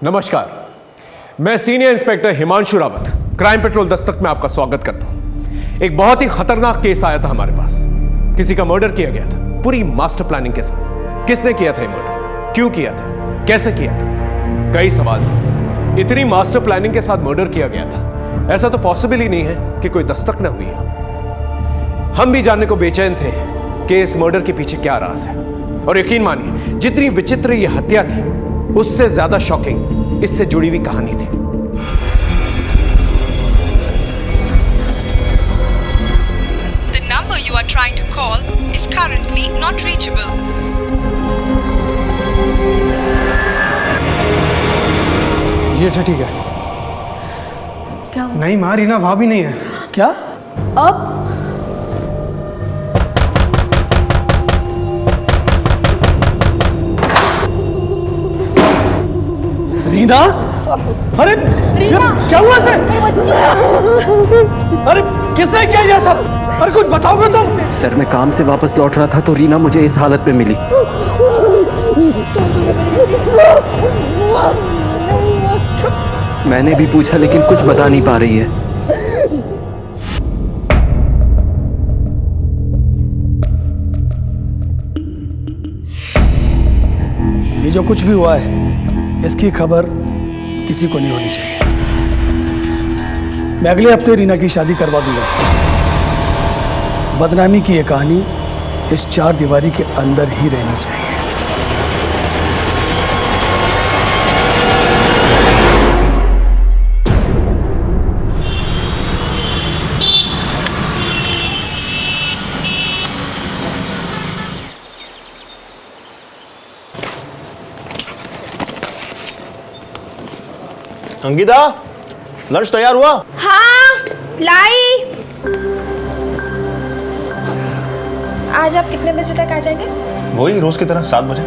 नमस्कार, मैं senior inspector Himanshu Rawat crime petrol Dastak में आपका स्वागत करता हूं। एक बहुत ही खतरनाक केस आया था हमारे पास। किसी का मर्डर किया गया था पूरी मास्टर प्लानिंग के साथ। किसने किया था ये मर्डर, क्यों किया था, कैसे किया था, कई सवाल थे। इतनी मास्टर प्लानिंग के साथ मर्डर किया गया था, ऐसा तो पॉसिबल ही नहीं है कि कोई दस्तक ना हुई हो। हम भी जानने को बेचैन थे कि इस मर्डर के पीछे क्या राज है। और यकीन मानिए, जितनी विचित्र यह हत्या थी उससे ज्यादा शॉकिंग इससे जुड़ी हुई कहानी थी। The number you are trying to call is currently not reachable. जी अच्छा ठीक है। क्या हुआ? नहीं माँ, रीना वहां भी नहीं है। क्या? अब रीना? अरे रीना! क्या हुआ इसे? अरे किसने किया ये सब? अरे कुछ बताओगे तुम? सर मैं काम से वापस लौट रहा था तो रीना मुझे इस हालत में मिली। मैंने भी पूछा लेकिन कुछ बता नहीं पा रही है। ये जो कुछ भी हुआ है इसकी खबर किसी को नहीं होनी चाहिए। मैं अगले हफ्ते रीना की शादी करवा दूंगा। बदनामी की ये कहानी इस चार दीवारी के अंदर ही रहनी चाहिए। अंकिता, लंच तैयार हुआ? हाँ, लाई। आज आप कितने बजे तक आ जाएंगे? वही रोज की तरह 7 बजे।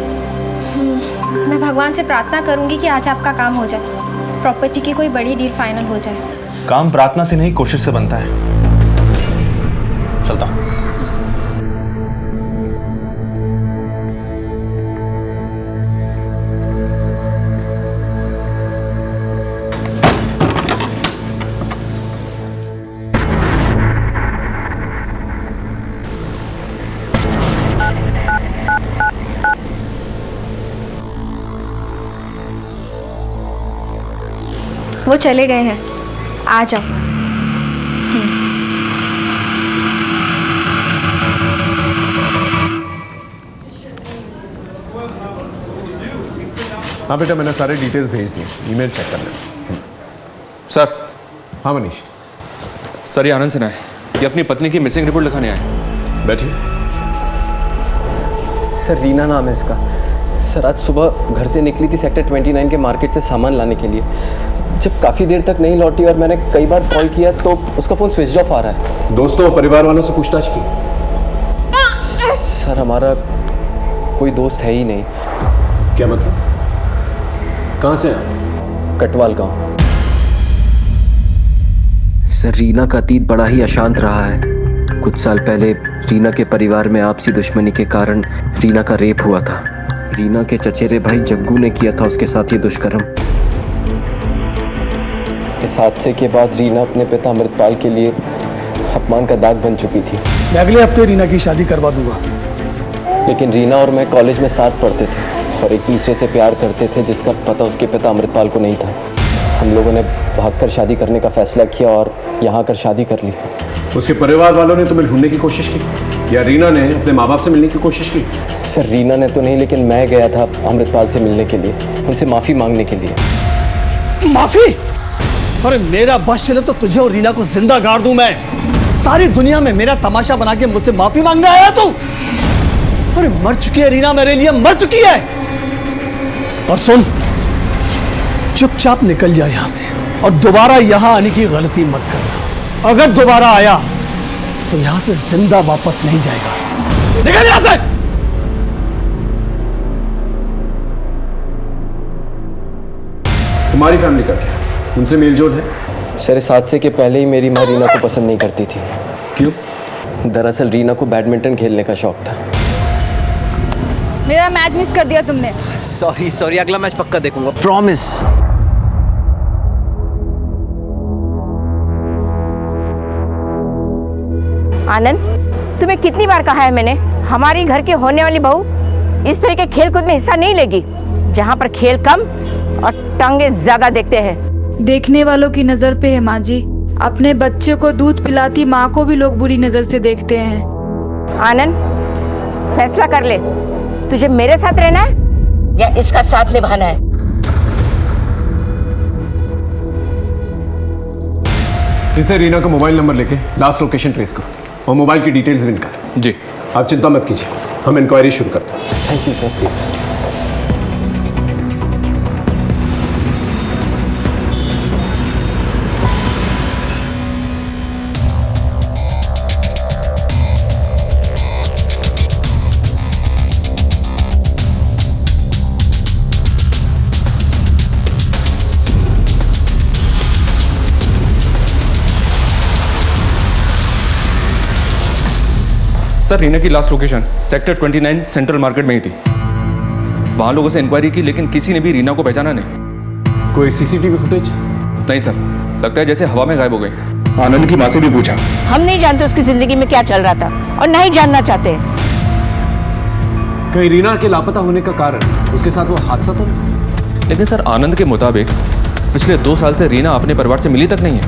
मैं भगवान से प्रार्थना करूंगी कि आज आपका काम हो जाए, प्रॉपर्टी की कोई बड़ी डील फाइनल हो जाए। काम प्रार्थना से नहीं, कोशिश से बनता है। चलता हूं। वो चले गए हैं, आ जाओ। हाँ बेटा, मैंने सारे डिटेल्स भेज दिए, ईमेल चेक कर लेना। सर। हाँ मनीष। सर ये आनंद सिन्हा है, ये अपनी पत्नी की मिसिंग रिपोर्ट लिखाने आए। बैठिए। सर रीना नाम है इसका। सर आज सुबह घर से निकली थी सेक्टर 29 के मार्केट से सामान लाने के लिए। जब काफ़ी देर तक नहीं लौटी और मैंने कई बार कॉल किया तो उसका फ़ोन स्विच ऑफ आ रहा है। दोस्तों और परिवार वालों से पूछताछ की? सर हमारा कोई दोस्त है ही नहीं। क्या मतलब? कहाँ से हैं? कटवाल गांव। सर रीना का अतीत बड़ा ही अशांत रहा है। कुछ साल पहले रीना के परिवार में आपसी दुश्मनी के कारण रीना का रेप हुआ था। रीना के चचेरे भाई जग्गू ने किया था उसके साथ ये दुष्कर्म। इस हादसे के बाद रीना अपने पिता अमृतपाल के लिए अपमान का दाग बन चुकी थी। मैं अगले हफ्ते रीना की शादी करवा दूंगा। लेकिन रीना और मैं कॉलेज में साथ पढ़ते थे और एक दूसरे से प्यार करते थे, जिसका पता उसके पिता अमृतपाल को नहीं था। हम लोगों ने भागकर शादी करने का फैसला किया और यहाँ आकर शादी कर ली। उसके परिवार वालों ने तुम्हें ढूंढने की कोशिश की या रीना ने अपने माँ बाप से मिलने की कोशिश की? सर रीना ने तो नहीं, लेकिन मैं गया था अमृतपाल से मिलने के लिए, उनसे माफ़ी मांगने के लिए। माफी? अरे मेरा बस चले तो तुझे और रीना को जिंदा गाड़ दूं मैं। सारी दुनिया में मेरा तमाशा बना के मुझसे माफी मांगने आया तू? अरे मर चुकी है रीना, मेरे लिए मर चुकी है। और सुन, चुपचाप निकल जा यहां से और दोबारा यहां आने की गलती मत करना। अगर दोबारा आया तो यहां से जिंदा वापस नहीं जाएगा। निकल यहां से। तुम्हारी फैमिली का क्या, उनसे मेलजोल है? सर इस हादसे के पहले ही मेरी माँ रीना को पसंद नहीं करती थी। क्यों? दरअसल रीना को बैडमिंटन खेलने का शौक था। मेरा मैच मिस कर दिया तुमने। सॉरी अगला मैच पक्का देखूंगा, प्रॉमिस। आनंद, तुम्हें कितनी बार कहा है मैंने, हमारी घर की होने वाली बहू इस तरह के खेल कूद में हिस्सा नहीं लेगी, जहाँ पर खेल कम और टांगे ज्यादा देखते हैं। देखने वालों की नजर पे है माँ जी। अपने बच्चे को दूध पिलाती माँ को भी लोग बुरी नजर से देखते हैं। आनंद, फैसला कर ले, तुझे मेरे साथ रहना है या इसका साथ निभाना है। इनसे रीना का मोबाइल नंबर लेके लास्ट लोकेशन ट्रेस करो और मोबाइल की डिटेल्स भी निकालो। जी। आप चिंता मत कीजिए, हम इंक्वायरी शुरू करते हैं। Thank you sir, please. Sir, Reena की last location sector 29 central market में ही थी। वहां लोगों से इंक्वायरी की लेकिन किसी ने भी रीना को पहचाना नहीं। कोई सीसीटीवी फुटेज? नहीं सर, लगता है जैसे हवा में गायब हो गई। आनंद की माँ से भी पूछा, हम नहीं जानते उसकी जिंदगी में क्या चल रहा था और नहीं जानना चाहते। कहीं रीना के लापता होने का कारण उसके साथ वो हादसा तो नहीं? लेकिन सर, आनंद के मुताबिक पिछले 2 साल से रीना अपने परिवार से मिली तक नहीं है।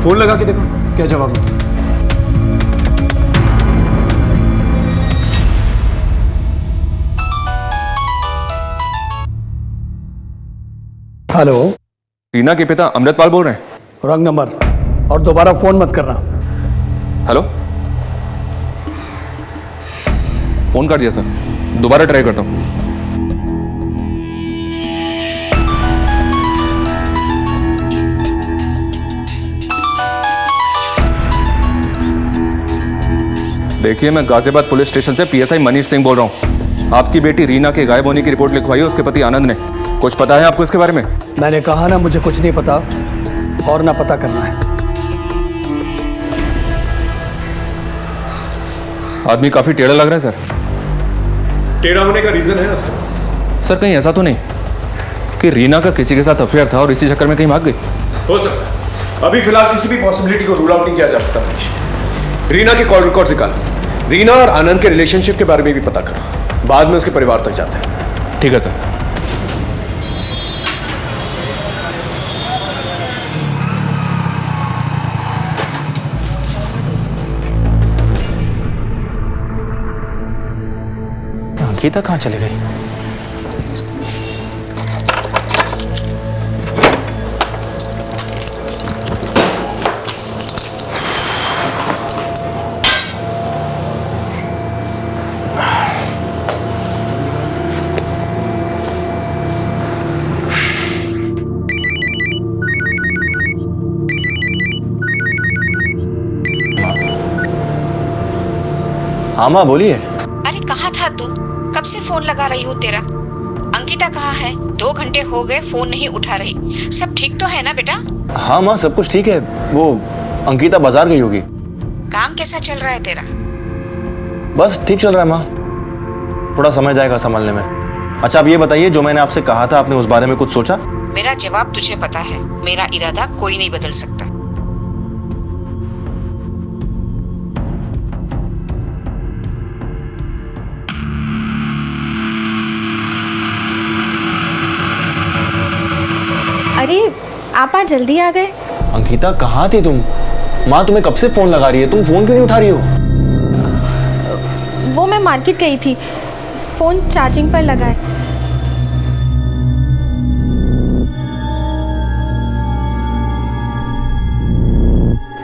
फोन लगा के देखो क्या जवाब है। हेलो, रीना के पिता अमृतपाल बोल रहे हैं। रॉन्ग नंबर, और दोबारा फोन मत करना। हेलो, फोन कर दिया सर, दोबारा ट्राई करता हूँ। देखिए, मैं गाजियाबाद पुलिस स्टेशन से पीएसआई मनीष सिंह बोल रहा हूँ। आपकी बेटी रीना के गायब होने की रिपोर्ट लिखवाई है उसके पति आनंद ने। कुछ पता है आपको इसके बारे में? मैंने कहा ना, मुझे कुछ नहीं पता और ना पता करना है। आदमी काफी टेढ़ा लग रहा है सर। टेढ़ा होने का रीजन है उसके पास? सर, कहीं ऐसा तो नहीं कि रीना का किसी के साथ अफेयर था और इसी चक्कर में कहीं भाग गई? हो सकता है। अभी फिलहाल किसी भी पॉसिबिलिटी को रूल आउट नहीं किया जा सकता मनीष। रीना के कॉल रिकॉर्ड निकालो, रीना और आनंद के रिलेशनशिप के बारे में भी पता करो, बाद में उसके परिवार तक जाते हैं। ठीक है सर। गीता कहाँ चली गई? हाँ माँ, बोलिए। अरे कहाँ था तू? कब से फोन लगा रही हूँ तेरा। अंकिता कहाँ है? 2 घंटे हो गए, फोन नहीं उठा रही। सब ठीक तो है ना बेटा? हाँ माँ, सब कुछ ठीक है। वो अंकिता बाजार गई होगी। काम कैसा चल रहा है तेरा? बस ठीक चल रहा है माँ, थोड़ा समय जाएगा संभालने में। अच्छा, आप ये बताइए, जो मैंने आपसे कहा था, आपने उस बारे में कुछ सोचा? मेरा जवाब तुझे पता है, मेरा इरादा कोई नहीं बदल सकता। अरे आप आज जल्दी आ गए। अंकिता, कहाँ थी तुम? माँ तुम्हें कब से फोन लगा रही है, तुम फोन क्यों नहीं उठा रही हो? वो मैं मार्केट गई थी, फोन चार्जिंग पर लगा है।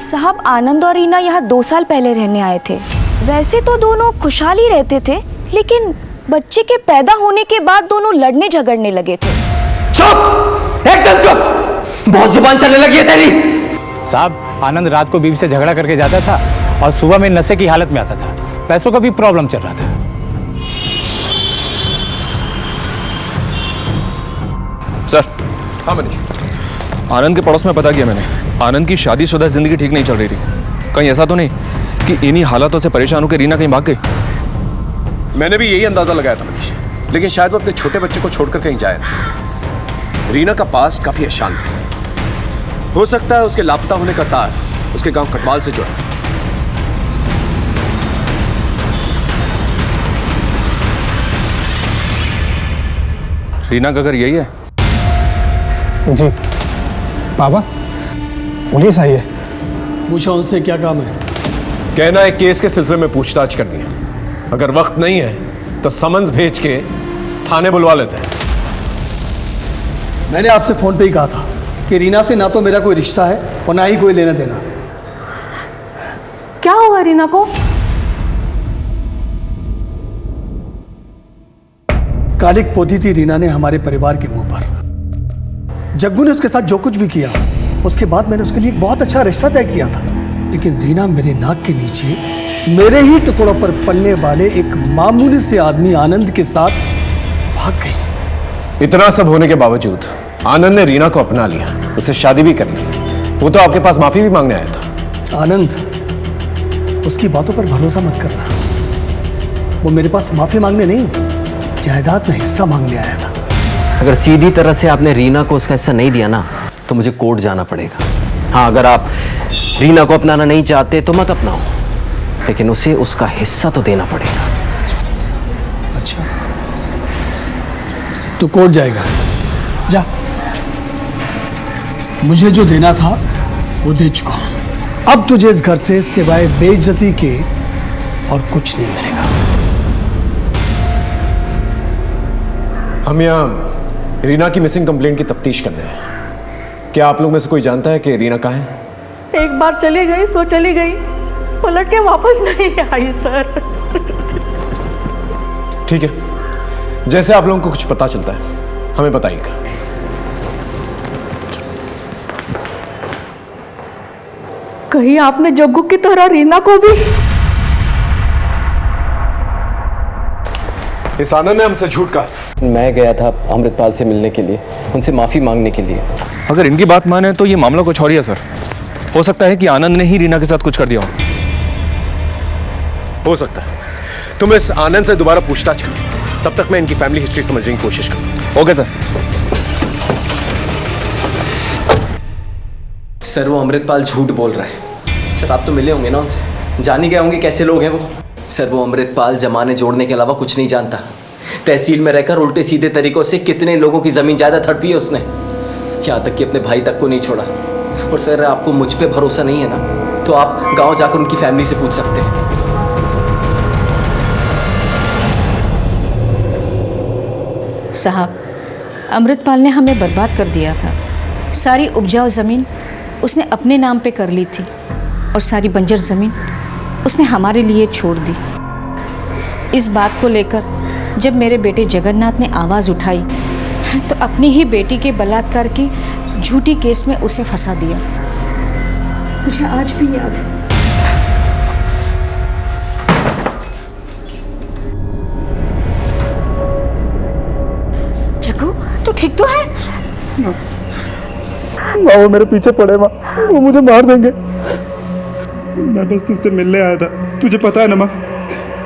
साहब, आनंद और रीना यहाँ 2 साल पहले रहने आए थे। वैसे तो दोनों खुशहाल ही रहते थे, लेकिन बच्चे के पैदा होने के बाद दोनों लड़ने झगड़ने लगे थे। चुप, एकदम चुप। बहुत जुबान चलने लगी है तेरी। साहब, आनंद रात को बीवी से झगड़ा करके जाता था और सुबह में नशे की हालत में आता था। पैसों का भी प्रॉब्लम चल रहा था। सर। हाँ मनीष। आनंद के पड़ोस में पता किया मैंने, आनंद की शादीशुदा जिंदगी ठीक नहीं चल रही थी। कहीं ऐसा तो नहीं कि इन्हीं हालातों से परेशान होकर रीना कहीं भाग गई? मैंने भी यही अंदाजा लगाया था मनीष, लेकिन शायद वो अपने छोटे बच्चे को छोड़कर कहीं जाए ना। रीना का पास काफी अशांत है। हो सकता है उसके लापता होने का तार उसके गांव कटवाल से जुड़ा। रीना का घर यही है? जी पापा, पुलिस आई है। पूछो उनसे क्या काम है। कहना है केस के सिलसिले में पूछताछ कर दी। अगर वक्त नहीं है तो समन्स भेज के थाने बुलवा लेते हैं। मैंने आपसे फोन पे ही कहा था कि रीना से ना तो मेरा कोई रिश्ता है और ना ही कोई लेना देना। क्या हुआ रीना को? कालिक पोती थी रीना ने हमारे परिवार के मुंह पर। जग्गू ने उसके साथ जो कुछ भी किया, उसके बाद मैंने उसके लिए एक बहुत अच्छा रिश्ता तय किया था। लेकिन रीना मेरे नाक के नीचे मेरे ही टुकड़ों पर पलने वाले एक मामूली से आदमी आनंद के साथ भाग गई। इतना सब होने के बावजूद आनंद ने रीना को अपना लिया, उससे शादी भी कर ली। वो तो आपके पास माफी भी मांगने आया था। आनंद, उसकी बातों पर भरोसा मत करना। वो मेरे पास माफी मांगने नहीं, जायदाद में हिस्सा मांगने आया था। अगर सीधी तरह से आपने रीना को उसका हिस्सा नहीं दिया ना, तो मुझे कोर्ट जाना पड़ेगा। हाँ, अगर आप रीना को अपनाना नहीं चाहते तो मत अपनाओ, लेकिन उसे उसका हिस्सा तो देना पड़ेगा। अच्छा, तो कोर्ट जाएगा? जा, मुझे जो देना था वो दे चुका हूं। अब तुझे इस घर से सिवाय बेइज्जती के और कुछ नहीं मिलेगा। हम यहाँ रीना की मिसिंग कंप्लेंट की तफ्तीश कर रहे हैं। क्या आप लोग में से कोई जानता है कि रीना कहाँ है? एक बार चली गई सो चली गई, पलट के वापस नहीं आई सर। ठीक है, जैसे आप लोगों को कुछ पता चलता है हमें बताइएगा। कहीं आपने जग्गू की तरह रीना को भी? इस आनंद ने हमसे झूठ कहा। मैं गया था अमृतपाल से मिलने के लिए, उनसे माफी मांगने के लिए। अगर इनकी बात माने तो ये मामला कुछ और ही है सर। हो सकता है कि आनंद ने ही रीना के साथ कुछ कर दिया हो सकता है। तुम इस आनंद से दोबारा पूछताछ करो, तब तक मैं इनकी फैमिली हिस्ट्री समझने की कोशिश करूँ। Okay sir. सर, वो अमृतपाल झूठ बोल रहा है। सर, आप तो मिले होंगे ना उनसे, जान ही गए होंगे कैसे लोग हैं वो। सर, वो अमृतपाल जमाने जोड़ने के अलावा कुछ नहीं जानता। तहसील में रहकर उल्टे सीधे तरीकों से कितने लोगों की ज़मीन जायदाद हड़पी है उसने, यहाँ तक कि अपने भाई तक को नहीं छोड़ा। और सर, आपको मुझ पे भरोसा नहीं है ना, तो आप गांव जाकर उनकी फैमिली से पूछ सकते हैं। साहब, अमृतपाल ने हमें बर्बाद कर दिया था। सारी उपजाऊ ज़मीन उसने अपने नाम पे कर ली थी और सारी बंजर ज़मीन उसने हमारे लिए छोड़ दी। इस बात को लेकर जब मेरे बेटे जगन्नाथ ने आवाज़ उठाई तो अपनी ही बेटी के बलात्कार की झूठी केस में उसे फंसा दिया। मुझे आज भी याद है। जग्गू, तू ठीक तो है? माँ, वो मेरे पीछे पड़े माँ, वो मुझे मार देंगे। मैं बस तुझसे मिलने आया था। तुझे पता है ना माँ,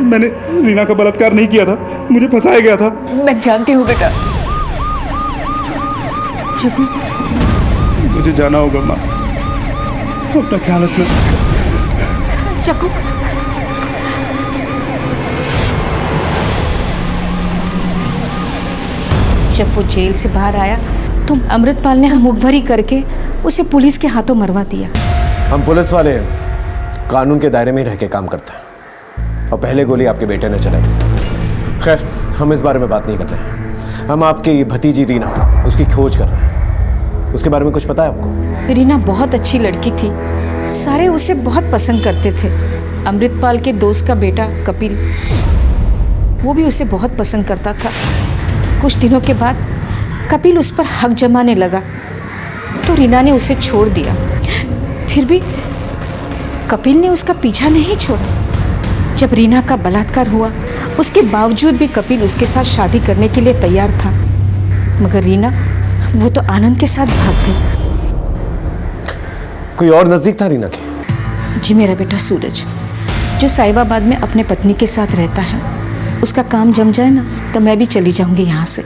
मैंने रीना का बलात्कार नहीं किया था, मुझे फंसाया गया था। मैं जानती हूँ बेटा। जग्गू, मुझे जाना होगा माँ, अपना ख्याल रखना। जग्गू, जब वो जेल से बाहर आया तो अमृतपाल ने मुख भरी करके उसे पुलिस के हाथों मरवा दिया। हम पुलिस वाले कानून के दायरे में ही रह के काम करते हैं, और पहले गोली आपके बेटे ने चलाई थी। खैर, हम इस बारे में बात नहीं कर रहे। हम आपकी भतीजी रीना, उसकी खोज कर रहे हैं। उसके बारे में कुछ पता है आपको? रीना बहुत अच्छी लड़की थी, सारे उसे बहुत पसंद करते थे। अमृतपाल के दोस्त का बेटा कपिल, वो भी उसे बहुत पसंद करता था। कुछ दिनों के बाद कपिल उस पर हक जमाने लगा तो रीना ने उसे छोड़ दिया। फिर भी कपिल ने उसका पीछा नहीं छोड़ा। जब रीना का बलात्कार हुआ, उसके बावजूद भी कपिल उसके साथ शादी करने के लिए तैयार था, मगर रीना वो तो आनंद के साथ भाग गई। कोई और नजदीक था रीना के? जी, मेरा बेटा सूरज, जो साहिबाबाद में अपने पत्नी के साथ रहता है। उसका काम जम जाए ना तो मैं भी चली जाऊंगी यहाँ से।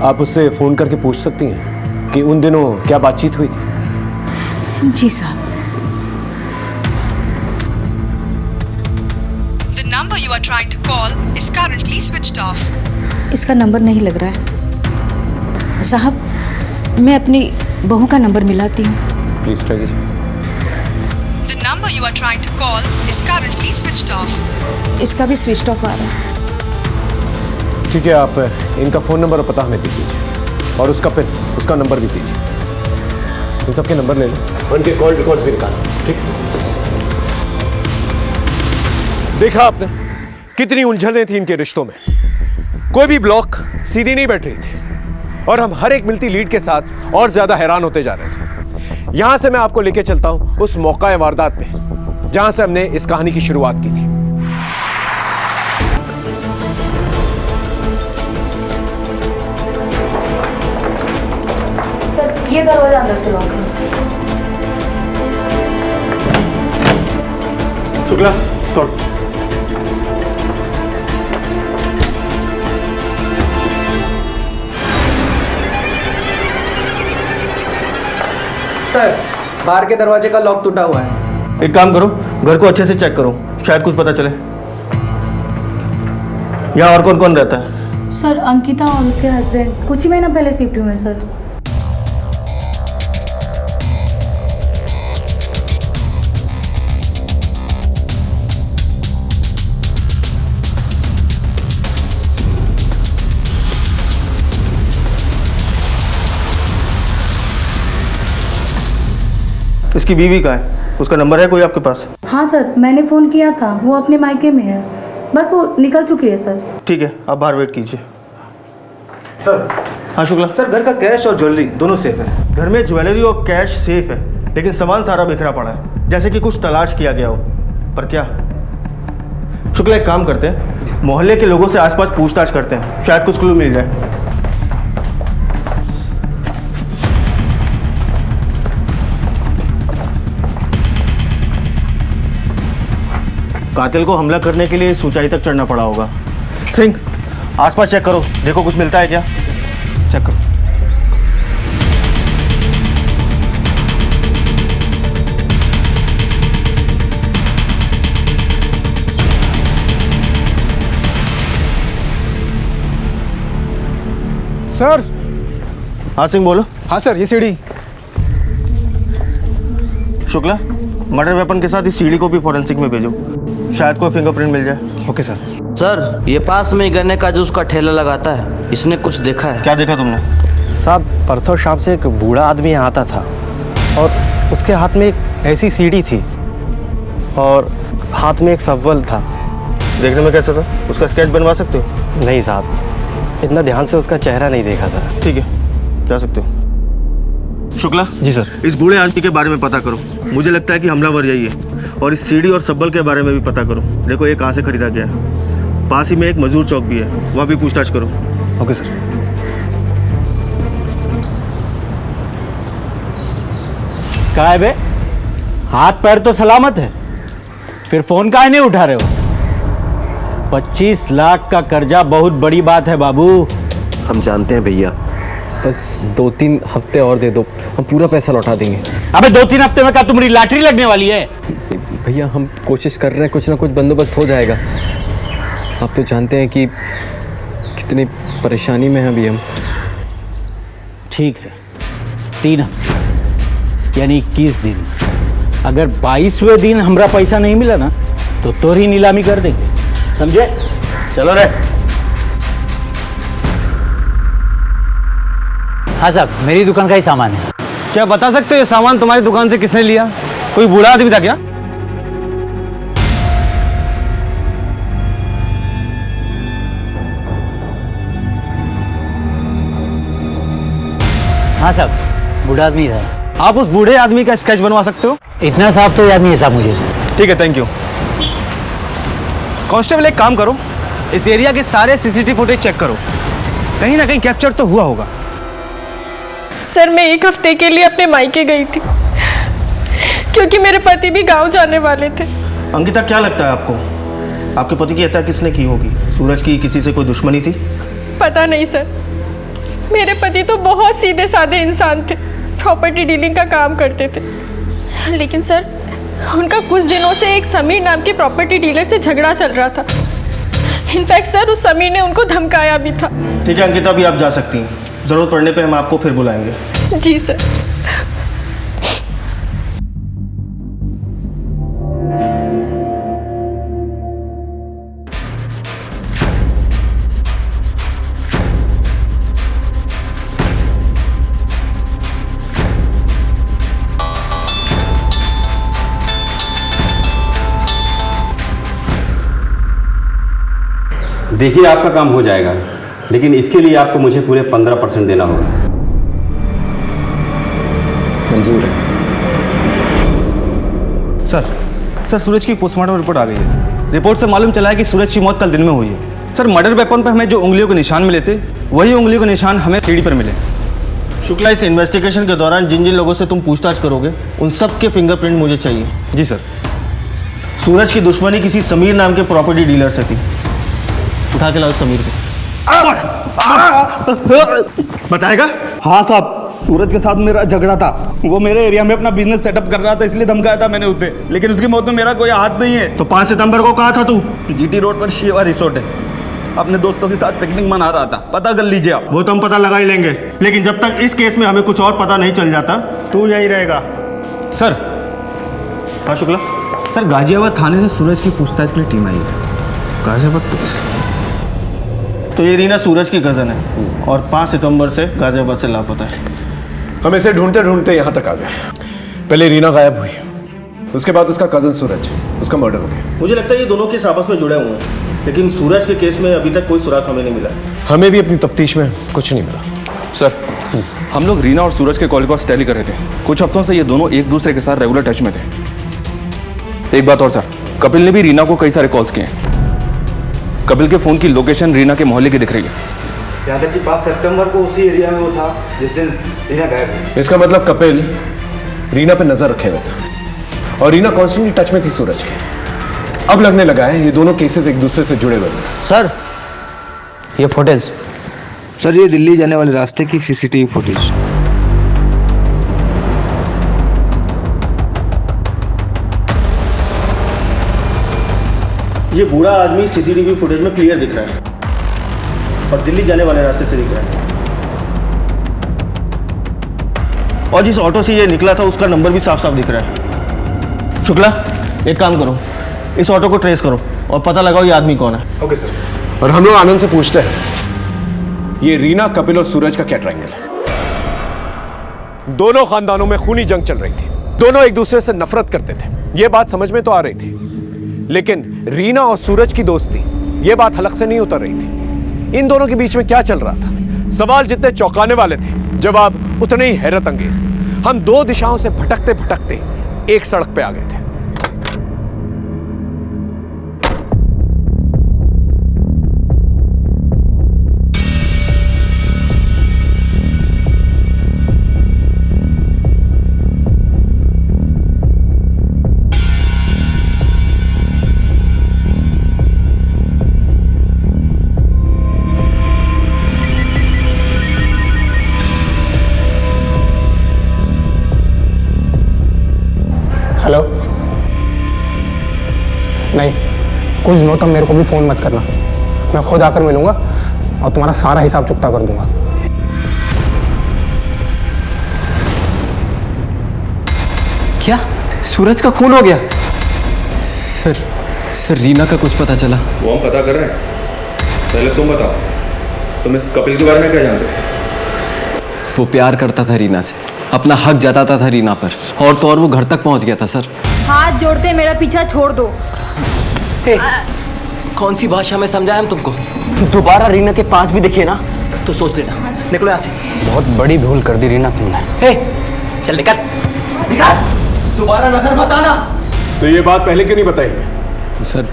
आप उससे फोन करके पूछ सकती हैं कि उन दिनों क्या बातचीत हुई थी। जी साहब। The number you are trying to call is currently switched off. इसका नंबर नहीं लग रहा है। साहब, मैं अपनी बहू का नंबर मिलाती हूँ। प्लीज ट्राई कीजिए। The number you are trying to call is currently switched off. इसका भी स्विच ऑफ आ रहा है। ठीक है, आप इनका फ़ोन नंबर और पता हमें दे दीजिए और उसका पिन, उसका नंबर भी दीजिए। इन सबके नंबर ले लो, उनके कॉल रिकॉर्ड्स भी निकालो। ठीक है। देखा आपने कितनी उलझनें थी इनके रिश्तों में। कोई भी ब्लॉक सीधी नहीं बैठ रही थी और हम हर एक मिलती लीड के साथ और ज्यादा हैरान होते जा रहे थे। यहां से मैं आपको लेके चलता हूं उस मौका वारदात पे जहां से हमने इस कहानी की शुरुआत की थी। सर, ये दरवाजा अंदर से लॉक है। शुक्ला, छोड़। सर, बाहर के दरवाजे का लॉक टूटा हुआ है। एक काम करो, घर को अच्छे से चेक करो, शायद कुछ पता चले। यहाँ और कौन कौन रहता है? सर, अंकिता और उसके हस्बैंड कुछ ही महीना पहले शिफ्ट हुए हैं सर। इसकी बीवी का है, उसका नंबर है कोई आपके पास? हाँ सर, मैंने फ़ोन किया था, वो अपने मायके में है, बस वो निकल चुकी है सर। ठीक है, आप बाहर वेट कीजिए। सर। हाँ शुक्ला। सर, घर का कैश और ज्वेलरी दोनों सेफ है। घर में ज्वेलरी और कैश सेफ है, लेकिन सामान सारा बिखरा पड़ा है, जैसे कि कुछ तलाश किया गया हो। पर क्या? शुक्ला, एक काम करते हैं, मोहल्ले के लोगों से आसपास पूछताछ करते हैं, शायद कुछ क्लू मिल जाए। कातिल को हमला करने के लिए इस ऊंचाई तक चढ़ना पड़ा होगा। सिंह, आसपास चेक करो, देखो कुछ मिलता है क्या। चेक करो। सर। हाँ सिंह, बोलो। हाँ सर, ये सीढ़ी। शुक्ला, मर्डर वेपन के साथ इस सीढ़ी को भी फॉरेंसिक में भेजो, शायद कोई फिंगरप्रिंट मिल जाए। Okay sir. सर, ये पास में गन्ने का जूस का ठेला लगाता है, इसने कुछ देखा है? क्या देखा तुमने? साहब, परसों शाम से एक बूढ़ा आदमी यहाँ आता था और उसके हाथ में एक ऐसी सीढ़ी थी और हाथ में एक सब्वल था। देखने में कैसा था? उसका स्केच बनवा सकते हो? नहीं साहब, इतना ध्यान से उसका चेहरा नहीं देखा था। ठीक है, जा सकते हो। शुक्ला। जी सर। इस बूढ़े आदमी के बारे में पता करो, मुझे लगता है कि हमलावर यही है। और इस सीढ़ी और सब्बल के बारे में भी पता करो, देखो ये कहाँ से खरीदा गया है। पास ही में एक मजदूर चौक भी है, वहाँ भी पूछताछ करो। Okay sir. क्या है बे? हाथ पैर तो सलामत है, फिर फोन काहे नहीं उठा रहे हो? 25 लाख का कर्जा बहुत बड़ी बात है बाबू। हम जानते हैं भैया, बस 2-3 हफ्ते और दे दो, हम पूरा पैसा लौटा देंगे। अबे 2-3 हफ्ते में क्या तुम्हारी लॉटरी लगने वाली है? भैया हम कोशिश कर रहे हैं, कुछ ना कुछ बंदोबस्त हो जाएगा। आप तो जानते हैं कि कितनी परेशानी में हैं अभी हम। ठीक है, 3 हफ्ते यानी 21 दिन। अगर 22वें दिन हमारा पैसा नहीं मिला ना तो तोरी नीलामी कर देंगे, समझे? चलो रे। हाँ साहब, मेरी दुकान का ही सामान है। क्या बता सकते हो ये सामान तुम्हारी दुकान से किसने लिया? कोई बूढ़ा आदमी था क्या? हाँ साहब, बूढ़ा आदमी था। आप उस बूढ़े आदमी का स्केच बनवा सकते हो? इतना साफ तो याद नहीं है साहब मुझे। ठीक है, थैंक यू। कांस्टेबल, एक काम करो, इस एरिया के सारे सीसीटीवी फुटेज चेक करो, कहीं ना कहीं कैप्चर तो हुआ होगा। सर, मैं 1 हफ्ते के लिए अपने मायके गई थी क्योंकि मेरे पति भी गांव जाने वाले थे। अंकिता, क्या लगता है आपको, आपके पति की हत्या किसने की होगी? सूरज की किसी से कोई दुश्मनी थी? पता नहीं सर, मेरे पति तो बहुत सीधे साधे इंसान थे, प्रॉपर्टी डीलिंग का काम करते थे। लेकिन सर, उनका कुछ दिनों से एक समीर नाम के प्रॉपर्टी डीलर से झगड़ा चल रहा था। इनफैक्ट सर उस समीर ने उनको धमकाया भी था। ठीक है अंकिता, अभी आप जा सकती हैं। ज़रूरत पड़ने पे हम आपको फिर बुलाएंगे। जी सर। देखिए आपका काम हो जाएगा, लेकिन इसके लिए आपको मुझे पूरे 15% देना होगा। मंजूर है सर सूरज की पोस्टमार्टम रिपोर्ट आ गई है। रिपोर्ट से मालूम चला है कि सूरज की मौत कल दिन में हुई है। सर मर्डर वेपन पर हमें जो उंगलियों के निशान मिले थे, वही उंगलियों के निशान हमें सीढ़ी पर मिले। शुक्ला, इस इन्वेस्टिगेशन के दौरान जिन जिन लोगों से तुम पूछताछ करोगे उन सब के फिंगरप्रिंट मुझे चाहिए। जी सर। सूरज की दुश्मनी किसी समीर नाम के प्रॉपर्टी डीलर से थी। उठा के लाओ समीर को। बताएगा? हाँ साहब, सूरज के साथ मेरा झगड़ा था। वो मेरे एरिया में अपना बिजनेस सेटअप कर रहा था, इसलिए धमकाया था मैंने उसे, लेकिन उसकी मौत में मेरा कोई हाथ नहीं है। तो 5 सितंबर को कहा था तू? जीटी रोड पर शिवा रिसोर्ट है, अपने दोस्तों के साथ पिकनिक मना रहा था। पता कर लीजिए आप। वो तो हम पता लगा ही लेंगे, लेकिन जब तक इस केस में हमें कुछ और पता नहीं चल जाता तू यहीं रहेगा। सर। हाँ शुक्ला। सर गाजियाबाद थाने से सूरज की पूछताछ के लिए टीम आई है। गाजियाबाद पुलिस? तो ये रीना सूरज की कज़न है और 5 सितंबर से गाजियाबाद से लापता है। हम इसे ढूंढते ढूंढते यहाँ तक आ गए। पहले रीना गायब हुई, उसके बाद उसका कज़न सूरज, उसका मर्डर हो गया। मुझे लगता है ये दोनों केस आपस में जुड़े हुए हैं, लेकिन सूरज के केस में अभी तक कोई सुराग हमें नहीं मिला। हमें भी अपनी तफ्तीश में कुछ नहीं मिला। सर, हम लोग रीना और सूरज के कॉल पर टैली कर रहे थे। कुछ हफ्तों से ये दोनों एक दूसरे के साथ रेगुलर टच में थे। एक बात और सर, कपिल ने भी रीना को कई सारे कॉल्स किए हैं। कपिल के फ़ोन की लोकेशन रीना के मोहल्ले की दिख रही है। यहाँ तक कि 5 सितंबर को उसी एरिया में वो था जिस दिन रीना गायब हुई। इसका मतलब कपिल रीना पे नजर रखे हुए था और रीना कॉन्स्टेंटली टच में थी सूरज के। अब लगने लगा है ये दोनों केसेस एक दूसरे से जुड़े हुए हैं। सर ये फुटेज। सर ये दिल्ली जाने वाले रास्ते की सीसीटीवी फुटेज। ये बूढ़ा आदमी सीसीटीवी फुटेज में क्लियर दिख रहा है और दिल्ली जाने वाले रास्ते से दिख रहा है। और जिस ऑटो से ये निकला था उसका नंबर भी साफ साफ दिख रहा है। शुक्ला, एक काम करो, इस ऑटो को ट्रेस करो और पता लगाओ ये आदमी कौन है। Okay sir. और हम लोग आनंद से पूछते हैं ये रीना, कपिल और सूरज का क्या ट्रायंगल है। दोनों खानदानों में खूनी जंग चल रही थी, दोनों एक दूसरे से नफरत करते थे, ये बात समझ में तो आ रही थी, लेकिन रीना और सूरज की दोस्ती, ये बात हलक से नहीं उतर रही थी। इन दोनों के बीच में क्या चल रहा था? सवाल जितने चौंकाने वाले थे, जवाब उतने ही हैरत अंगेज। हम 2 दिशाओं से भटकते भटकते एक सड़क पे आ गए थे। हेलो। नहीं, कुछ दिनों तक मेरे को भी फ़ोन मत करना। मैं खुद आकर मिलूंगा और तुम्हारा सारा हिसाब चुकता कर दूंगा। क्या सूरज का खून हो गया? सर रीना का कुछ पता चला? वो हम पता कर रहे हैं। पहले तुम बताओ, तुम इस कपिल के बारे में क्या जानते हो? वो प्यार करता था रीना से, अपना हक जताता था रीना पर, और तो और वो घर तक पहुंच गया था सर। हाथ जोड़ते मेरा पीछा छोड़ दो। कौन सी भाषा में समझाया हम तुमको? दोबारा रीना के पास भी दिखे ना तो सोच लेना। निकलो यहाँ से। बहुत बड़ी भूल कर दी रीना तुमने। चल निकल, दोबारा नजर मत आना। तो ये बात पहले क्यों नहीं बताई? सर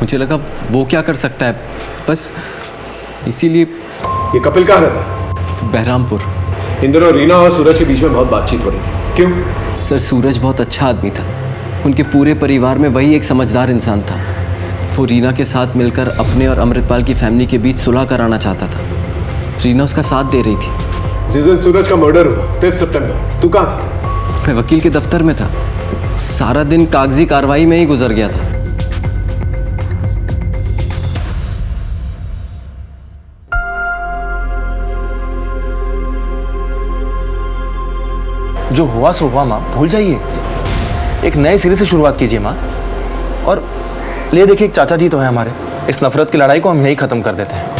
मुझे लगा वो क्या कर सकता है, बस इसीलिए। ये कपिल कहाँ रहता है? बहरामपुर। इन दोनों रीना और सूरज के बीच में बहुत बातचीत हो रही थी, क्यों? सर सूरज बहुत अच्छा आदमी था, उनके पूरे परिवार में वही एक समझदार इंसान था। वो रीना के साथ मिलकर अपने और अमृतपाल की फैमिली के बीच सुलह कराना चाहता था। रीना उसका साथ दे रही थी। जिस दिन सूरज का मर्डर हुआ 5 सितंबर, तू कहाँ था? मैं वकील के दफ्तर में था। सारा दिन कागजी कार्रवाई में ही गुजर गया था। जो हुआ सो हुआ माँ, भूल जाइए। एक नए सिरे से शुरुआत कीजिए माँ। और ले देखिए, एक चाचा जी तो है हमारे, इस नफरत की लड़ाई को हम यही खत्म कर देते हैं।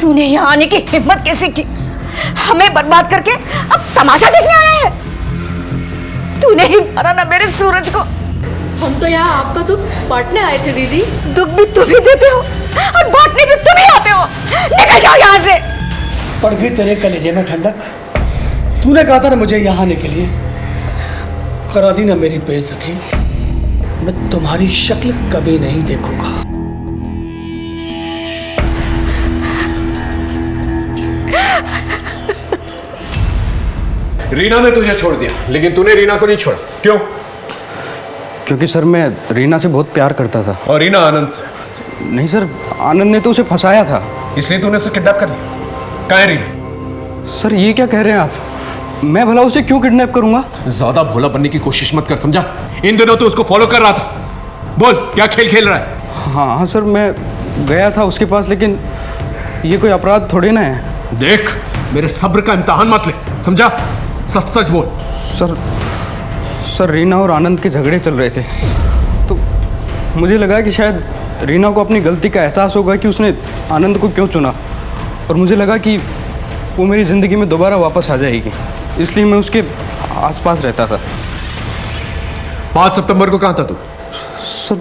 तूने यहाँ आने की हिम्मत कैसे की? हमें बर्बाद करके अब तमाशा देखने आया है? तूने ही मारा ना मेरे सूरज को। हम तो यहाँ आपका दुख बांटने आए थे दीदी। दुख भी तुम ही देते हो और बांटने भी तुम ही आते हो। निकल जाओ यहाँ से। पड़ गई तेरे कलेजे में ठंडक। तूने कहा था ना मुझे यहाँ आने के लिए, करा दी ना मेरी बेइज्जती। मैं तुम्हारी शक्ल कभी नहीं देखूंगा। रीना ने तुझे छोड़ दिया, लेकिन तूने रीना को नहीं छोड़ा, क्यों? क्योंकि सर मैं रीना से बहुत प्यार करता था। और रीना आनंद से? नहीं सर, आनंद ने तो उसे फंसाया था। इसलिए तूने उसे किडनैप कर लिया? कहाँ है रीना? सर ये क्या कह रहे हैं आप? मैं भला उसे क्यों किडनैप करूंगा? ज्यादा भोला बनने की कोशिश मत कर, समझा? इन दिनों तो उसको फॉलो कर रहा था। बोल, क्या खेल खेल रहा है? हाँ सर, मैं गया था उसके पास, लेकिन ये कोई अपराध थोड़ी ना है। देख, मेरे सब्र का इम्तिहान मत ले, समझा? सच सच बोल। सर रीना और आनंद के झगड़े चल रहे थे, तो मुझे लगा कि शायद रीना को अपनी गलती का एहसास होगा कि उसने आनंद को क्यों चुना, और मुझे लगा कि वो मेरी ज़िंदगी में दोबारा वापस आ जाएगी, इसलिए मैं उसके आसपास रहता था। 5 सितंबर को कहाँ था तू? सर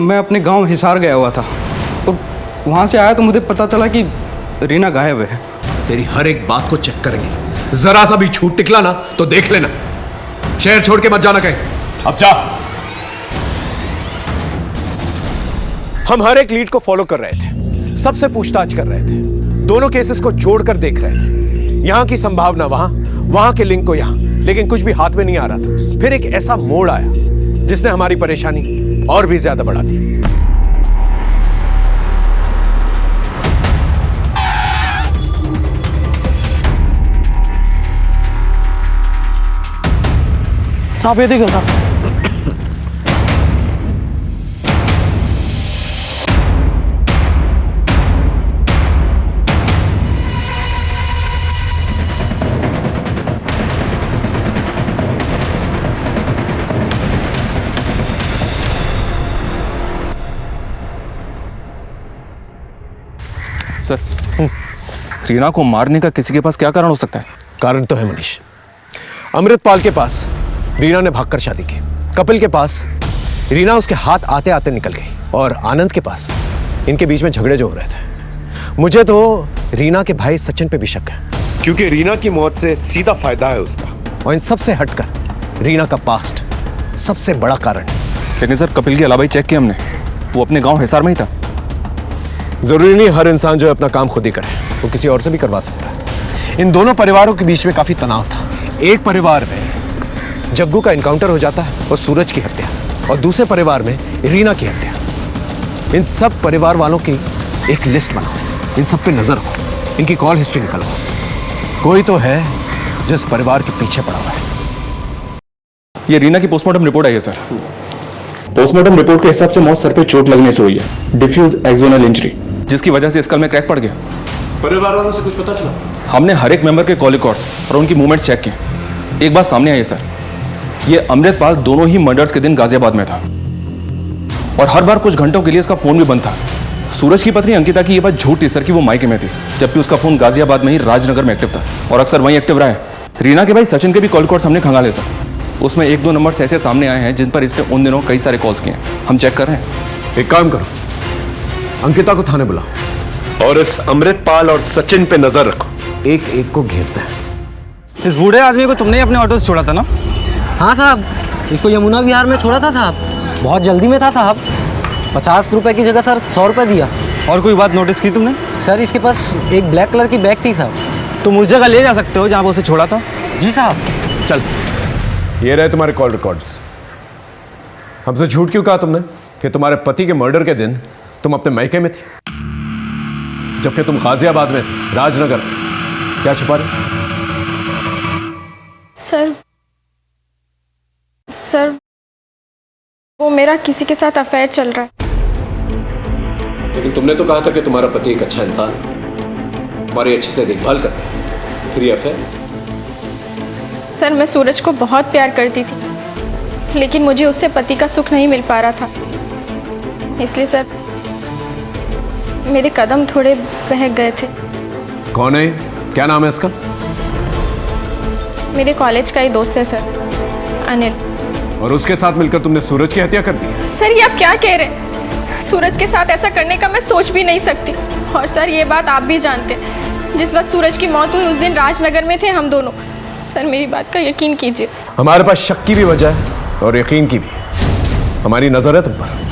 मैं अपने गांव हिसार गया हुआ था, और वहाँ से आया तो मुझे पता चला कि रीना गायब है। तेरी हर एक बात को चेक करेंगे, जरा सा भी छूट टिकला ना तो देख लेना। शहर छोड़ के मत जाना कहीं, अब जा। हम हर एक लीड को फॉलो कर रहे थे, सबसे पूछताछ कर रहे थे, दोनों केसेस को जोड़कर देख रहे थे, यहां की संभावना वहां, वहां के लिंक को यहां, लेकिन कुछ भी हाथ में नहीं आ रहा था। फिर एक ऐसा मोड़ आया जिसने हमारी परेशानी और भी ज्यादा बढ़ा दी। साहब ये देखो साहब। सर, रीना को मारने का किसी के पास क्या कारण हो सकता है? कारण तो है मनीष। अमृतपाल के पास रीना ने भागकर शादी की, कपिल के पास रीना उसके हाथ आते आते निकल गई, और आनंद के पास इनके बीच में झगड़े जो हो रहे थे। मुझे तो रीना के भाई सचिन पे भी शक है, क्योंकि रीना की मौत से सीधा फायदा है उसका। और इन सबसे हटकर रीना का पास्ट सबसे बड़ा कारण है। लेकिन सर, कपिल के अलावा ही चेक किया हमने, वो अपने गांव हिसार में ही था। जरूरी नहीं हर इंसान जो अपना काम खुद ही करे, वो किसी और से भी करवा सकता है। इन दोनों परिवारों के बीच में काफी तनाव था। एक परिवार में जग्गू का इनकाउंटर हो जाता है और सूरज की हत्या, और दूसरे परिवार में रीना की हत्या। इन सब परिवार वालों की एक लिस्ट बनाओ, इन सब पे नजर रखो, इनकी कॉल हिस्ट्री निकलवाओ। कोई तो है जिस परिवार के पीछे पड़ा हुआ है। ये रीना की पोस्टमार्टम रिपोर्ट आई है सर। पोस्टमार्टम रिपोर्ट के हिसाब से मौत सर पे चोट लगने से हुई है, डिफ्यूज एक्सोनल इंजरी, जिसकी वजह से स्कल में क्रैक पड़ गया। परिवार वालों से कुछ पता चला? हमने हर एक मेंबर के कॉल रिकॉर्ड्स और उनकी मूवमेंट्स चेक किए। एक बात सामने आई है सर, ये अमृतपाल दोनों ही मर्डर्स के दिन गाजियाबाद में था, और हर बार कुछ घंटों के लिए इसका फोन भी बंद था। सूरज की पत्नी अंकिता की ये बात झूठ थी सर कि वो मायके में थी, जबकि उसका फोन गाजियाबाद में ही राजनगर में एक्टिव था, और अक्सर वहीं एक्टिव रहा है। रीना के भाई सचिन के भी कॉल रिकॉर्ड्स हमने खंगाले सर, उसमें 1-2 नंबर्स ऐसे सामने आए हैं जिन पर इसने उन दिनों कई सारे कॉल्स किए हैं। हम चेक कर रहे हैं। एक काम करो, अंकिता को थाने बुलाओ और इस अमृतपाल और सचिन पे नजर रखो। एक एक को घेरते हैं। इस बूढ़े आदमी को तुमने ही अपने ऑटो से छोड़ा था ना? हाँ साहब, इसको यमुना विहार में छोड़ा था साहब, बहुत जल्दी में था साहब। 50 रुपए की जगह सर 100 रुपए दिया। और कोई बात नोटिस की तुमने? सर इसके पास एक ब्लैक कलर की बैग थी साहब। तुम उस जगह ले जा सकते हो जहाँ पे उसे छोड़ा था। जी साहब। चल। ये रहे तुम्हारे कॉल रिकॉर्ड्स। हमसे झूठ क्यों कहा तुमने कि तुम्हारे पति के मर्डर के दिन तुम अपने मायके में थी, जबकि तुम गाजियाबाद में थे, राजनगर में? क्या छुपा रहे? सर वो मेरा किसी के साथ अफेयर चल रहा है। लेकिन तुमने तो कहा था कि तुम्हारा पति एक अच्छा इंसान है, तुम्हारी अच्छे से देखभाल करता है, फिर ये अफेयर? सर मैं सूरज को बहुत प्यार करती थी, लेकिन मुझे उससे पति का सुख नहीं मिल पा रहा था, इसलिए सर मेरे कदम थोड़े बहक गए थे। कौन है? क्या नाम है इसका? मेरे कॉलेज का ही दोस्त है सर, अनिल। और उसके साथ मिलकर तुमने सूरज की हत्या कर दी? सर ये आप क्या कह रहे हैं? सूरज के साथ ऐसा करने का मैं सोच भी नहीं सकती। और सर ये बात आप भी जानते हैं, जिस वक्त सूरज की मौत हुई उस दिन राजनगर में थे हम दोनों। सर मेरी बात का यकीन कीजिए। हमारे पास शक की भी वजह है और यकीन की भी। हमारी नजर है तुम पर।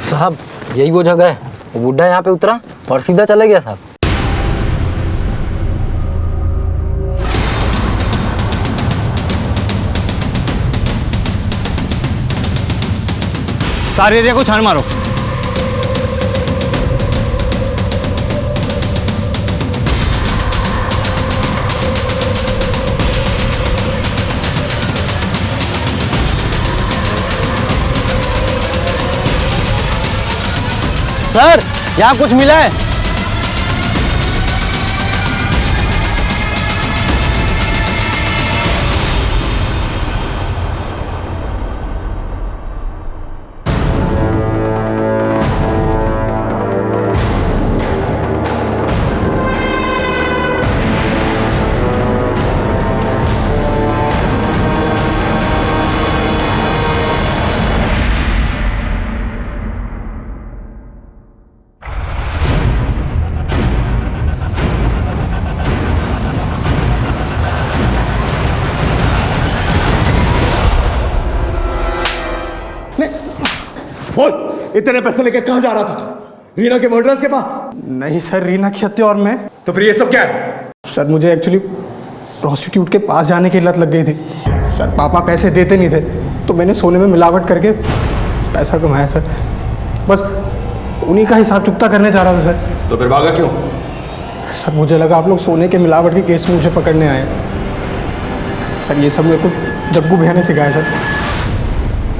साहब यही वो जगह है, वो बुढ़ा यहाँ पे उतरा और सीधा चला गया साहब। सारे एरिया को छान मारो। सर यहाँ कुछ मिला है? इतने पैसे लेके कहां जा रहा था तू? रीना के मर्डरर्स के पास? नहीं सर, रीना की हत्या और मैं। तो फिर ये सब क्या है? सर मुझे एक्चुअली प्रोस्टिट्यूट के पास जाने की लत लग गई थी सर। पापा पैसे देते नहीं थे तो मैंने सोने में मिलावट करके पैसा कमाया सर। बस उन्हीं का हिसाब चुकता करने जा रहा था सर। तो फिर भागा क्यों? सर मुझे लगा आप लोग सोने के मिलावट के केस में मुझे पकड़ने आए सर। ये सब मेरे को जग्गू भैया ने सिखाया सर।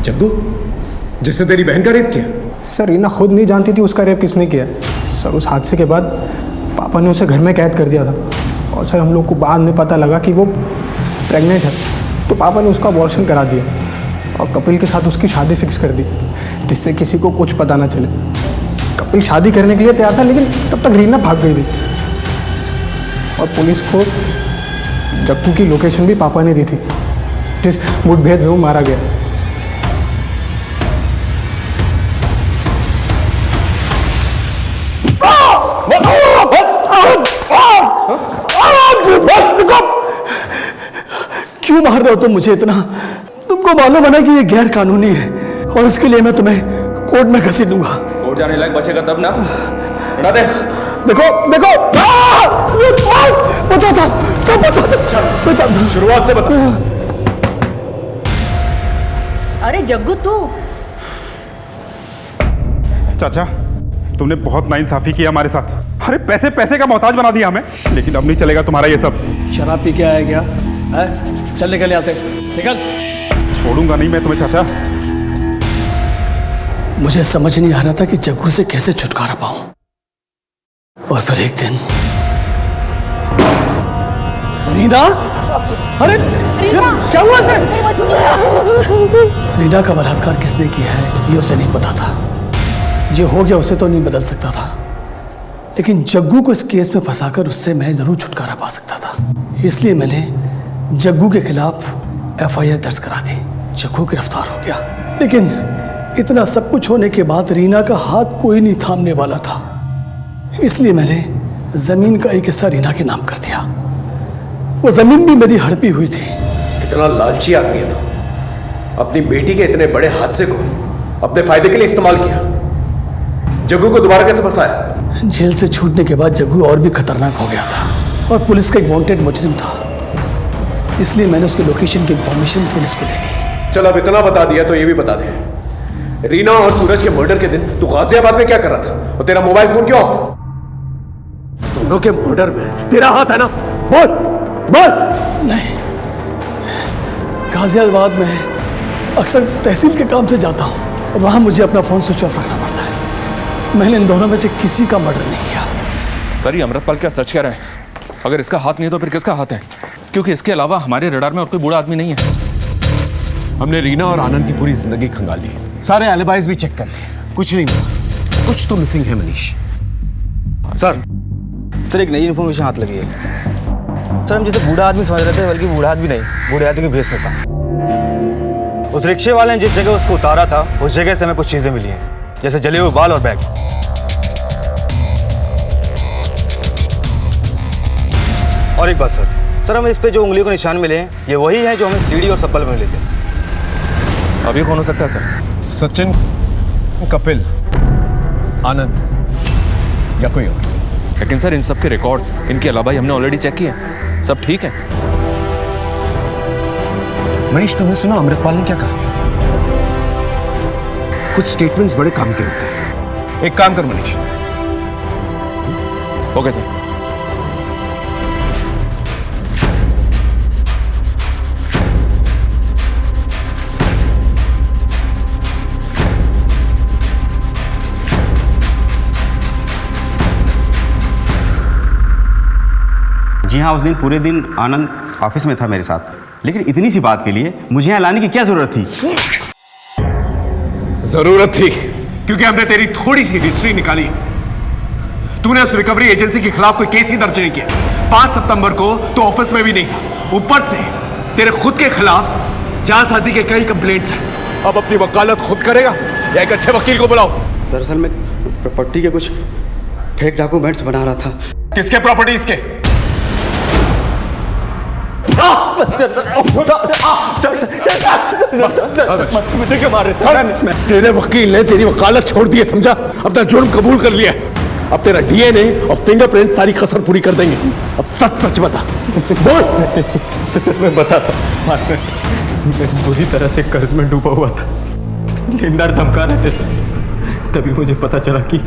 जग्गू जिसने तेरी बहन का रेप किया? सर रीना खुद नहीं जानती थी उसका रेप किसने किया सर। उस हादसे के बाद पापा ने उसे घर में कैद कर दिया था और सर हम लोग को बाद में पता लगा कि वो प्रेग्नेंट है, तो पापा ने उसका अबॉर्शन करा दिया और कपिल के साथ उसकी शादी फिक्स कर दी, जिससे किसी को कुछ पता ना चले। कपिल शादी करने के लिए तैयार था, लेकिन तब तक रीना भाग गई थी और पुलिस को जग्गू की लोकेशन भी पापा ने दी थी, जिस मुठभेड़ में वो मारा गया। क्यों मार रहे हो तुम मुझे इतना? तुमको मालूम है ना कि ये गैर कानूनी है और इसके लिए मैं तुम्हें कोर्ट में घसीटूंगा। कोर्ट जाने लायक बचेगा तब ना। हटा दे। देखो देखो बता था, सब बता था। शुरुआत से बता। अरे जग्गू तू। चाचा तुमने बहुत नाइंसाफी किया हमारे साथ। अरे पैसे पैसे का मोहताज बना दिया हमें, लेकिन अब नहीं चलेगा तुम्हारा ये सब। शराब पी के आया क्या है? चल निकल यहाँ से, निकल। छोड़ूंगा नहीं मैं तुम्हें चाचा। मुझे समझ नहीं आ रहा था कि जग्गू से कैसे छुटकारा पाऊं, और फिर एक दिन रीना। अरे क्या हुआ से? रीना का बलात्कार किसने किया है ये उसे नहीं पता था। जो हो गया उसे तो नहीं बदल सकता था, लेकिन जग्गू को इस केस में फंसाकर उससे मैं जरूर छुटकारा पा सकता था। इसलिए मैंने जग्गू के खिलाफ FIR दर्ज करा दी। जग्गू गिरफ्तार हो गया, लेकिन इतना सब कुछ होने के बाद रीना का हाथ कोई नहीं थामने वाला था, इसलिए मैंने जमीन का एक हिस्सा रीना के नाम कर दिया। वो जमीन भी मेरी हड़पी हुई थी। कितना लालची आदमी है तो अपनी बेटी के इतने बड़े हादसे को अपने फायदे के लिए इस्तेमाल किया। जग्गू को दोबारा कैसे फंसाया? जेल से छूटने के बाद जग्गू और भी खतरनाक हो गया था और पुलिस का एक वांटेड मुजरिम था, इसलिए मैंने उसके लोकेशन की इंफॉर्मेशन पुलिस को दे दी। चल अब इतना बता दिया तो ये भी बता दे, रीना और सूरज के मर्डर के दिन तू गाजियाबाद में क्या कर रहा था और तेरा मोबाइल फोन क्यों ऑफ था? दोनों के मर्डर में तेरा हाथ है ना? बोल बोल। नहीं, गाजियाबाद में अक्सर तहसील के काम से जाता हूँ और वहाँ मुझे अपना फ़ोन स्विच ऑफ रखना पड़ता है। मैंने इन दोनों में से किसी का मर्डर नहीं किया। सर ये अमृतपाल क्या सच कह रहा है? अगर इसका हाथ नहीं है तो फिर किसका हाथ है? क्योंकि इसके अलावा हमारे रडार में और कोई बूढ़ा आदमी नहीं है। हमने रीना और आनंद की पूरी जिंदगी खंगाल ली, सारे एलिबाइज भी चेक कर लिए, कुछ नहीं मिला। कुछ तो मिसिंग है मनीष। सर एक नई इन्फॉर्मेशन हाथ लगी है। सर हम जैसे बूढ़ा आदमी समझ रहे थे, बल्कि बूढ़ा आदमी नहीं, बूढ़े आदमी के भेष में था। उस रिक्शे वाले ने जिस जगह उसको उतारा था उस जगह से हमें कुछ चीजें मिली हैं, जैसे जले हुए बाल और बैग। और एक बात सर हमें इस पे जो उंगलियों के निशान मिले हैं ये वही हैं जो हमें सीढ़ी और सब्बल में मिले थे। अब ये कौन हो सकता है सर? सचिन, कपिल, आनंद या कोई और? लेकिन सर इन सब के रिकॉर्ड्स इनके अलावा ही हमने ऑलरेडी चेक किए, सब ठीक है। मनीष तुमने सुना अमृतपाल ने क्या कहा? कुछ स्टेटमेंट्स बड़े काम के होते हैं। एक काम कर मनीष। Okay sir. जी हाँ, उस दिन पूरे दिन आनंद ऑफिस में था मेरे साथ, लेकिन इतनी सी बात के लिए मुझे यहाँ लाने की क्या जरूरत थी? जरूरत थी क्योंकि हमने तेरी थोड़ी सी हिस्ट्री निकाली। तूने उस रिकवरी एजेंसी के खिलाफ कोई केस ही दर्ज नहीं किया। 5 सितंबर को तो ऑफिस में भी नहीं था, ऊपर से तेरे खुद के खिलाफ जालसाजी के कई कंप्लेंट्स हैं। अब अपनी वकालत खुद करेगा या एक अच्छे वकील को बुलाओ? दरअसल मैं प्रॉपर्टी के कुछ फेक डॉक्यूमेंट्स बना रहा था। किसके प्रॉपर्टीज के? मुझे क्यों मार रहे सर? तेरे वकील ने तेरी वकालत छोड़ दी है, समझा? अपना जुर्म कबूल कर लिया। अब तेरा डीएनए और फिंगरप्रिंट सारी कसर पूरी कर देंगे। अब सच सच बता। बोल। मैं बताता हूँ, मैं बुरी तरह से कर्ज में डूबा हुआ था। लेनदार धमका रहे थे सर, तभी मुझे पता चला कि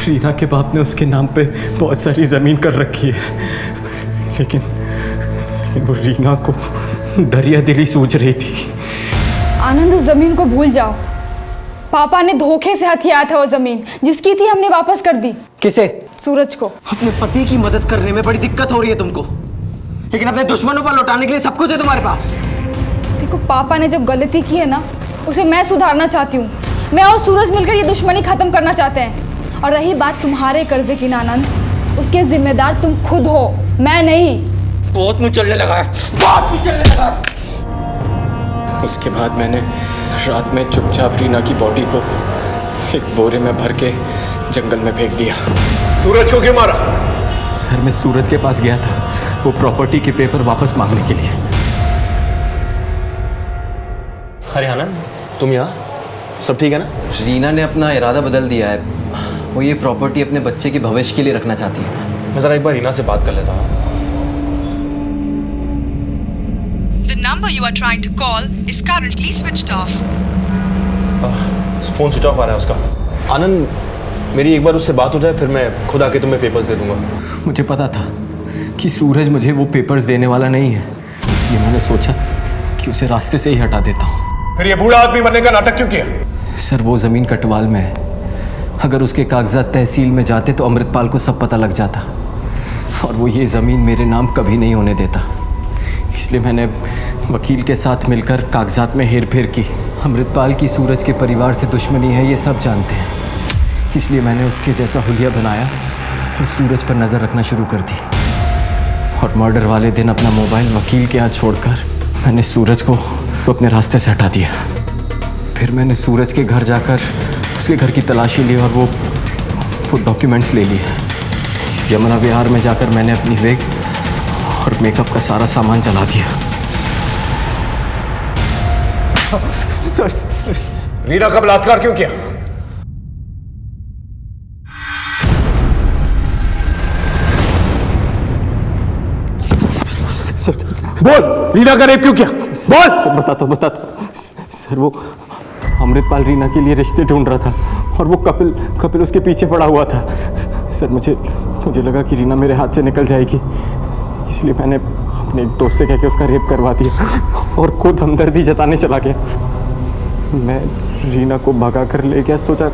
रीना के बाप ने उसके नाम पे बहुत सारी ज़मीन कर रखी है, लेकिन वो रीना को दरिया दिली सूझ रही थी। आनंद उस जमीन को भूल जाओ। पापा ने धोखे से हथियाया था वो जमीन, जिसकी थी हमने वापस कर दी। किसे? सूरज को। अपने पति की मदद करने में बड़ी दिक्कत हो रही है तुमको, लेकिन अपने दुश्मनों पर लौटाने के लिए सब कुछ है तुम्हारे पास। देखो पापा ने जो गलती की है ना, उसे मैं सुधारना चाहती हूँ। मैं और सूरज मिलकर ये दुश्मनी खत्म करना चाहते हैं। और रही बात तुम्हारे कर्जे की आनंद, उसके जिम्मेदार तुम खुद हो, मैं नहीं। बहुत मुंह चलने लगा है, बहुत मुंह चलने लगा है। उसके बाद मैंने रात में चुपचाप रीना की बॉडी को एक बोरे में भर के जंगल में फेंक दिया। सूरज को क्यों मारा? सर मैं सूरज के पास गया था वो प्रॉपर्टी के पेपर वापस मांगने के लिए। अरे आनंद, तुम यहाँ? सब ठीक है ना? रीना ने अपना इरादा बदल दिया है, वो ये प्रॉपर्टी अपने बच्चे के भविष्य के लिए रखना चाहती है। मैं ज़रा एक बार रीना से बात कर लेता हूँ। The number you are trying to call is currently switched off. Phone switch off आ रहा है उसका। आनंद, मेरी एक बार उससे बात हो जाए फिर मैं खुद आके तुम्हें पेपर्स दे दूंगा। मुझे पता था कि सूरज मुझे वो पेपर्स देने वाला नहीं है, इसलिए मैंने सोचा कि उसे रास्ते से ही हटा देता हूँ। फिर ये बूढ़ा आदमी बनने का नाटक क्यों किया? सर वो ज़मीन कटवाल में है, अगर उसके कागजात तहसील में जाते तो अमृतपाल को सब पता लग जाता और वो ये ज़मीन मेरे नाम कभी नहीं होने देता। इसलिए मैंने वकील के साथ मिलकर कागजात में हेर फेर की। अमृतपाल की सूरज के परिवार से दुश्मनी है, ये सब जानते हैं, इसलिए मैंने उसके जैसा हुलिया बनाया और सूरज पर नज़र रखना शुरू कर दी। और मर्डर वाले दिन अपना मोबाइल वकील के यहाँ छोड़कर मैंने सूरज को अपने रास्ते से हटा दिया। फिर मैंने सूरज के घर जाकर उसके घर की तलाशी ली और वो डॉक्यूमेंट्स ले लिए। यमुना विहार में जाकर मैंने अपनी वेग और मेकअप का सारा सामान जला दिया। रीना का बलात्कार क्यों किया? बोल, रीना का रेप क्यों किया? बोल। सर बताता सर, वो अमृतपाल रीना के लिए रिश्ते ढूंढ रहा था और वो कपिल उसके पीछे पड़ा हुआ था। सर मुझे लगा कि रीना मेरे हाथ से निकल जाएगी, इसलिए मैंने अपने एक दोस्त से कह के उसका रेप करवा दिया और खुद हमदर्दी जताने चला गया। मैं रीना को भगा कर ले गया, सोचा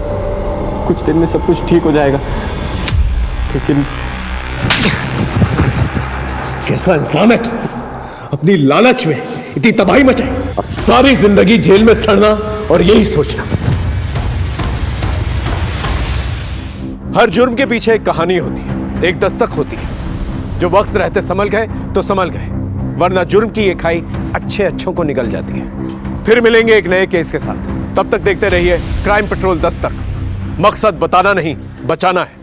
कुछ दिन में सब कुछ ठीक हो जाएगा, लेकिन कैसा इंसान है तू? अपनी लालच में इतनी तबाही मचाई और सारी जिंदगी जेल में सड़ना और यही सोचना। हर जुर्म के पीछे एक कहानी होती है, एक दस्तक होती है। जो वक्त रहते संभल गए तो संभल गए, वरना जुर्म की ये खाई अच्छों को निकल जाती है। फिर मिलेंगे एक नए केस के साथ। तब तक देखते रहिए क्राइम पेट्रोल दस्तक। मकसद बताना नहीं, बचाना है।